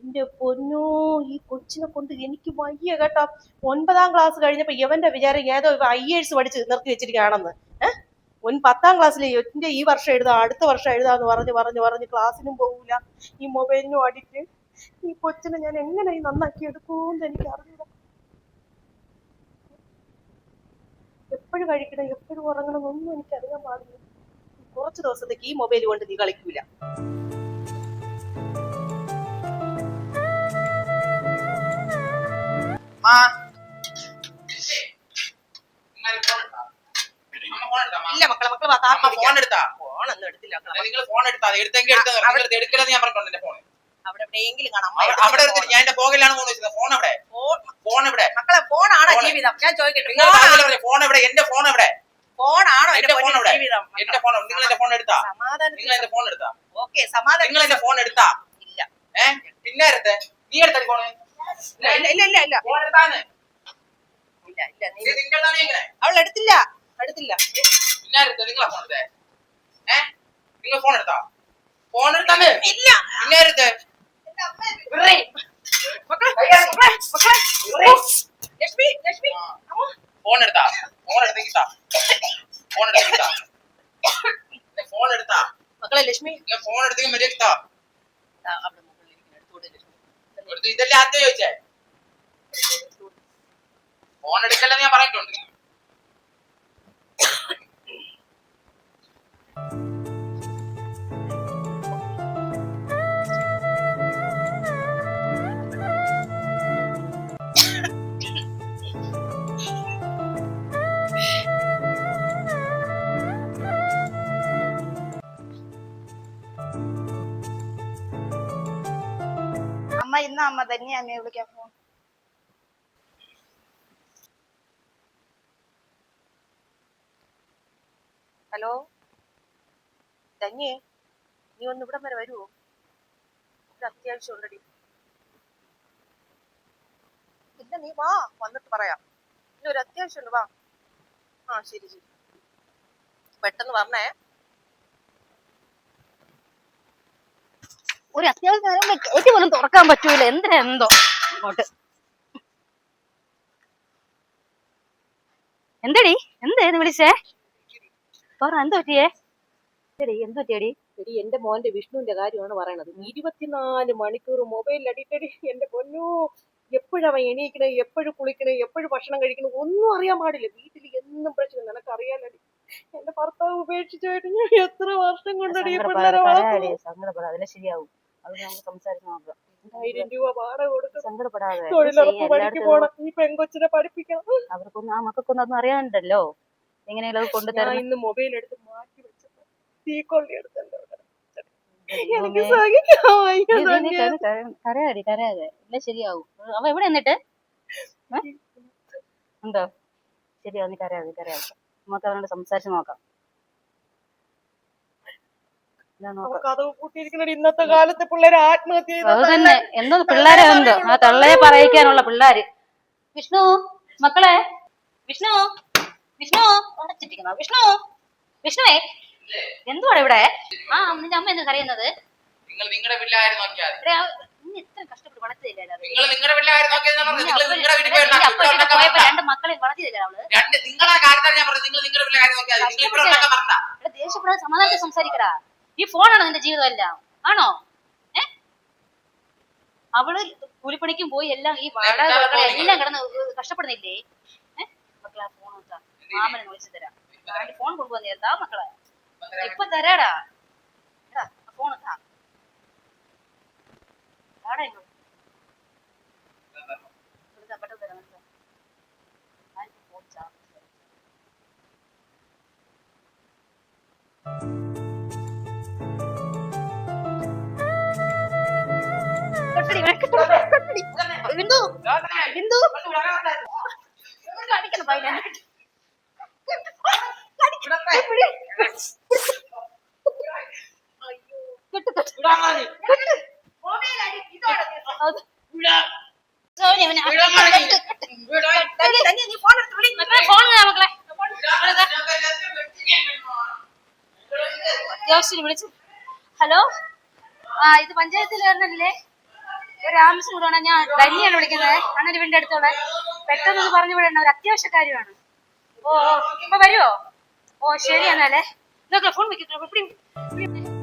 എന്റെ പൊന്നോ, ഈ കൊച്ചിനെ കൊണ്ട് എനിക്ക് വയ്യ കേട്ടോ. 9ാം ക്ലാസ് കഴിഞ്ഞപ്പോ ഇവന്റെ വിചാരം ഏതോ IAS പഠിച്ച് നിർത്തി വെച്ചിരിക്കുകയാണെന്ന്. 10ാം ക്ലാസ്സിൽ എന്റെ ഈ വർഷം എഴുതാം, അടുത്ത വർഷം എഴുതാന്ന് പറഞ്ഞ് ക്ലാസ്സിനും പോകൂല, ഈ മൊബൈലിനും അഡിക്റ്റ്. ഈ കൊച്ചിനെ ഞാൻ എങ്ങനെ നന്നാക്കി എടുക്കൂന്ന് എനിക്ക് അറിയില്ല. എപ്പോഴും കഴിക്കണം, എപ്പോഴും ഉറങ്ങണം എന്നൊന്നും എനിക്ക് അറിയാൻ പാടില്ല. കുറച്ച് ദിവസത്തേക്ക് ഈ മൊബൈൽ കൊണ്ട് നീ കളിക്കൂല. ഇല്ല മക്കളെ, ഫോണൊന്നും എടുത്തില്ല. അവിടെ എവിടെയെങ്കിലും കാണാം. ഞാൻ എന്റെ പോകലാണ് ഫോൺ എവിടെ? ഫോൺ എവിടെ? മക്കളെ ഫോണാണോ ജീവിതം? ഞാൻ ചോദിക്കട്ടെ, ഫോൺ എവിടെ? എന്റെ ഫോൺ എവിടെ? ഫോണാണോ എന്റെ ഫോൺ എവിടെ? എന്റെ ഫോൺ നിങ്ങൾ എന്റെ ഫോൺ എടുത്താ? നിങ്ങൾ എന്റെ ഫോൺ എടുത്താ? ഓക്കെ, സമാധാനം. നിങ്ങൾ എന്റെ ഫോൺ എടുത്താ? ഇല്ല. പിന്നെ നീ എടുത്ത ഫോൺ? ഇല്ല ഫോൺ എടുത്താന്ന്? ഇല്ല. അവൾ എടുത്തില്ല. പിന്നെ നിങ്ങളാ ഫോൺ എടുത്തേ? നിങ്ങൾ ഫോൺ എടുത്താ? ഫോൺ എടുത്താന്ന്? ഇല്ല. പിന്നെ എടുത്ത് ഫോൺ എടുത്താ? ഫോൺ എടുത്താ മക്കളെ? ലക്ഷ്മി ഫോൺ എടുത്തെങ്കിൽ മര്യാദ ഇതല്ലേ ആദ്യം ചോദിച്ചേ? ഫോൺ എടുക്കല്ലെന്ന് ഞാൻ പറഞ്ഞിട്ടുണ്ട്. അമ്മ ഇന്ന് അമ്മ തന്നെയാ എന്നെ വിളിക്കാൻ ഫോൺ. ഹലോ ധന്യേ, നീ ഒന്ന് ഇവിടം വരെ വരുവോ? ഒരു അത്യാവശ്യം ഉണ്ടടി. ഇല്ല നീ വാ, വന്നിട്ട് പറയാം. ഇല്ല ഒരു അത്യാവശ്യം ഉണ്ട്, വാ. ശരി പെട്ടെന്ന് പറഞ്ഞേ. ഒരു അത്യാവശ്യം ഗേറ്റ് പോലും തുറക്കാൻ പറ്റൂല. എന്തോ അങ്ങോട്ട്. എന്തടി എന്തായിരുന്നു വിളിച്ചേ? പറ, എന്ത് പറ്റിയേ? എന്ത് പറ്റിയടി? എന്റെ മോന്റെ വിഷ്ണുവിന്റെ കാര്യമാണ് പറയണത്. 24 മണിക്കൂർ മൊബൈലിൽ അടിക്കടി. എന്റെ പൊന്നു, എപ്പോഴും അവൻ എണീക്കണേ, എപ്പോഴും കുളിക്കണേ, എപ്പോഴും ഭക്ഷണം കഴിക്കണേ, ഒന്നും അറിയാൻ പാടില്ല. വീട്ടിൽ എന്നും പ്രശ്നം, നിനക്കറിയാലടി. എന്റെ ഭർത്താവ് ഉപേക്ഷിച്ചായിട്ട് ഞാൻ എത്ര വർഷം കൊണ്ടടി പിള്ളേരെ സങ്കടപ്പെടാതെ ശരിയാവും. അത് നമുക്ക് സംസാരിച്ച് നോക്കാം. 1000 രൂപ വാടക കൊടുക്കണം, സങ്കടപ്പെടാതെ തൊഴിലുറപ്പ് പണിക്ക് പോണം, ഈ പെങ്കൊച്ചിനെ പഠിപ്പിക്കണം. അവർക്കൊന്നും ആ മക്കൾക്കൊന്നും അതൊന്നും അറിയാനുണ്ടല്ലോ. എങ്ങനെയാലും കൊണ്ടുതരാം. ഇന്ന് മൊബൈൽ എടുത്ത് മാറ്റി വെച്ചപ്പോ തീക്കൊള്ളി എടുത്തല്ലോ. എനിക്ക് സഹിക്കാൻ കരയാതെ ഇല്ല ശരിയാവും. അവ എവിടെ എന്നിട്ട് ഉണ്ടോ? ശരിയാവും, നീ കരയാതെ നമുക്ക് അവനോട് സംസാരിച്ച് നോക്കാം. ഇന്നത്തെ കാലത്ത് പിള്ളേര് ആത്മഹത്യ അത് തന്നെ. എന്തോ പിള്ളേരെ എന്തോ ആ തള്ളയെ പറയിക്കാനുള്ള പിള്ളേര്. വിഷ്ണു മക്കളെ, വിഷ്ണു വിഷ്ണുവേ, എന്തുവാണ് ഇവിടെ? നിന്റെ അമ്മ എന്താ കരയുന്നത്? നിങ്ങൾ നിങ്ങളുടെ വീട്ടിലാരും നോക്കിയാൽ ഇത്ര കഷ്ടപ്പെട്ട് വളർത്തിയില്ല. നിങ്ങൾ നിങ്ങളുടെ വീട്ടിലാരും നോക്കിയാൽ രണ്ട് മക്കളെ വളർത്തിയില്ല അവള്. നിങ്ങളുടെ കാര്യത്താണ് ഞാൻ പറഞ്ഞത്. നിങ്ങൾ നിങ്ങളുടെ വീട്ടിലാരും നോക്കിയാൽ ദേഷ്യപ്പെടാതെ സമാധാനത്തിൽ സംസാരിക്കടാ. ഈ ഫോണാണോ നിന്റെ ജീവിതം എല്ലാം? ആണോ? അവള് കൂലിപ്പണിക്കും പോയി എല്ലാം ഈ വാടക എല്ലാം കിടന്ന് കഷ്ടപ്പെടുന്നില്ലേ? മക്കളെ ഫോൺ നോക്കാം, മാമനെ വിളിച്ചു തരാം. ഫോൺ കൊണ്ടുവന്നേ എന്താ മക്കളെ? ഇപ്പൊ തരാടാ. ഫോൺ എന്താ പെട്ടെന്ന് തരാം. ഫോൺ ചാർജ് അത്യാവശ്യം വിളിച്ചു. ഹലോ, ഇത് പഞ്ചായത്തിലെ അല്ലേ? ഒരു ആംബുലൻസ് വിടണം. ഞാൻ ധന്യാണ് വിളിക്കുന്നത്. അണ്ണന്റെ വീടിന്റെ അടുത്തോടെ പെട്ടെന്ന് പറഞ്ഞു വിടണം. ഒരു അത്യാവശ്യ കാര്യമാണ്. ഓ ഇപ്പൊ വരുവോ? ഓ ശരി എന്നാലേ. ഫോൺ വെക്കിട്ടോ.